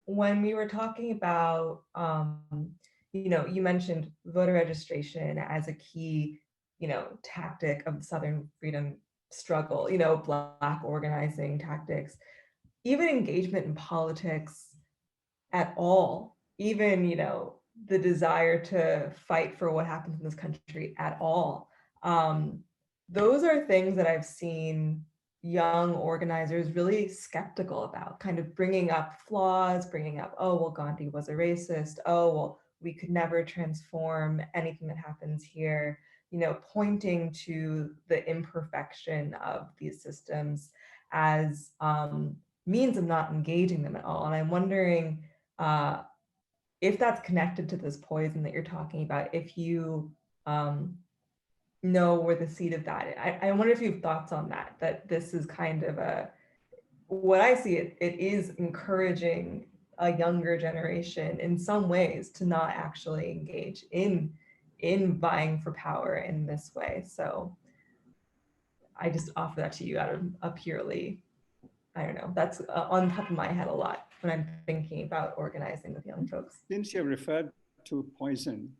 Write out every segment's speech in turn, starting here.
when we were talking about, you mentioned voter registration as a key, tactic of the Southern freedom struggle, Black organizing tactics, even engagement in politics at all, even, the desire to fight for what happens in this country at all. Um, those are things that I've seen young organizers really skeptical about, kind of bringing up flaws, bringing up, oh, well, Gandhi was a racist. Oh, well, we could never transform anything that happens here, pointing to the imperfection of these systems as means of not engaging them at all. And I'm wondering uh, if that's connected to this poison that you're talking about, if you know where the seed of that is. I wonder if you have thoughts on that, that this is kind of what I see, it is encouraging a younger generation in some ways to not actually engage in vying for power in this way. So I just offer that to you out of a purely, I don't know, that's on top of my head a lot when I'm thinking about organizing with young folks. Since you referred to poison,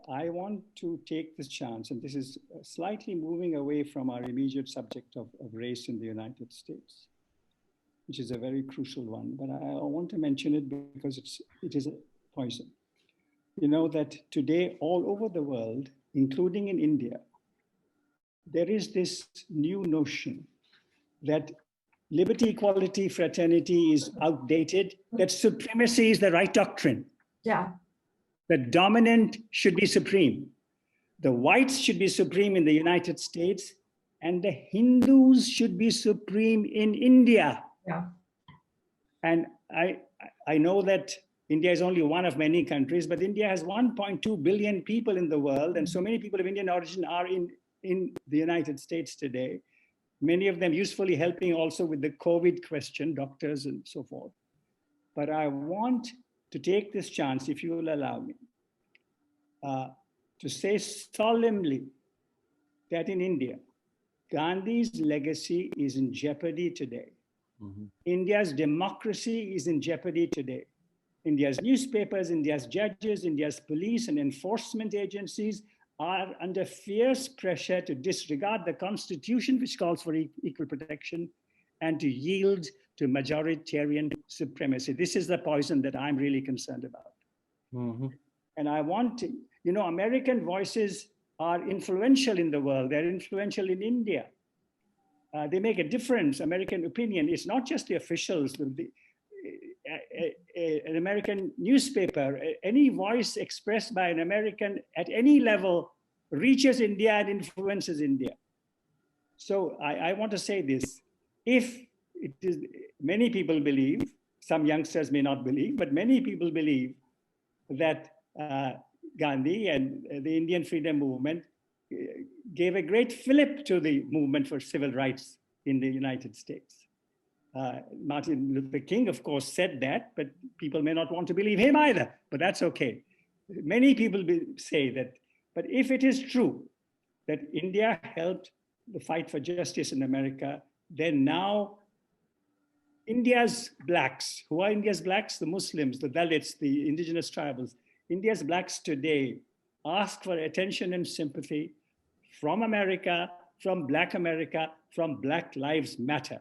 I want to take this chance, and this is slightly moving away from our immediate subject of race in the United States, which is a very crucial one, but I want to mention it because it is a poison. You know that today all over the world, including in India, there is this new notion that liberty, equality, fraternity is outdated, that supremacy is the right doctrine. Yeah. The dominant should be supreme. The whites should be supreme in the United States, and the Hindus should be supreme in India. Yeah. And I know that India is only one of many countries, but India has 1.2 billion people in the world, and so many people of Indian origin are in the United States today. Many of them usefully helping also with the COVID question, doctors and so forth. But I want to take this chance, if you will allow me, to say solemnly that in India, Gandhi's legacy is in jeopardy today. Mm-hmm. India's democracy is in jeopardy today. India's newspapers, India's judges, India's police and enforcement agencies are under fierce pressure to disregard the constitution, which calls for equal protection, and to yield to majoritarian supremacy. This is the poison that I'm really concerned about. Mm-hmm. And I want to, American voices are influential in the world. They're influential in India. They make a difference. American opinion, it's not just the officials. An American newspaper, any voice expressed by an American at any level reaches India and influences India. So I want to say this. If it is, many people believe, some youngsters may not believe, but many people believe that Gandhi and the Indian freedom movement gave a great fillip to the movement for civil rights in the United States. Martin Luther King, of course, said that, but people may not want to believe him either, but that's okay. Many people say that, but if it is true that India helped the fight for justice in America, then now India's blacks, who are India's blacks? The Muslims, the Dalits, the indigenous tribals. India's blacks today ask for attention and sympathy from America, from Black America, from Black Lives Matter.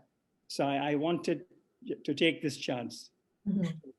So I wanted to take this chance. Mm-hmm.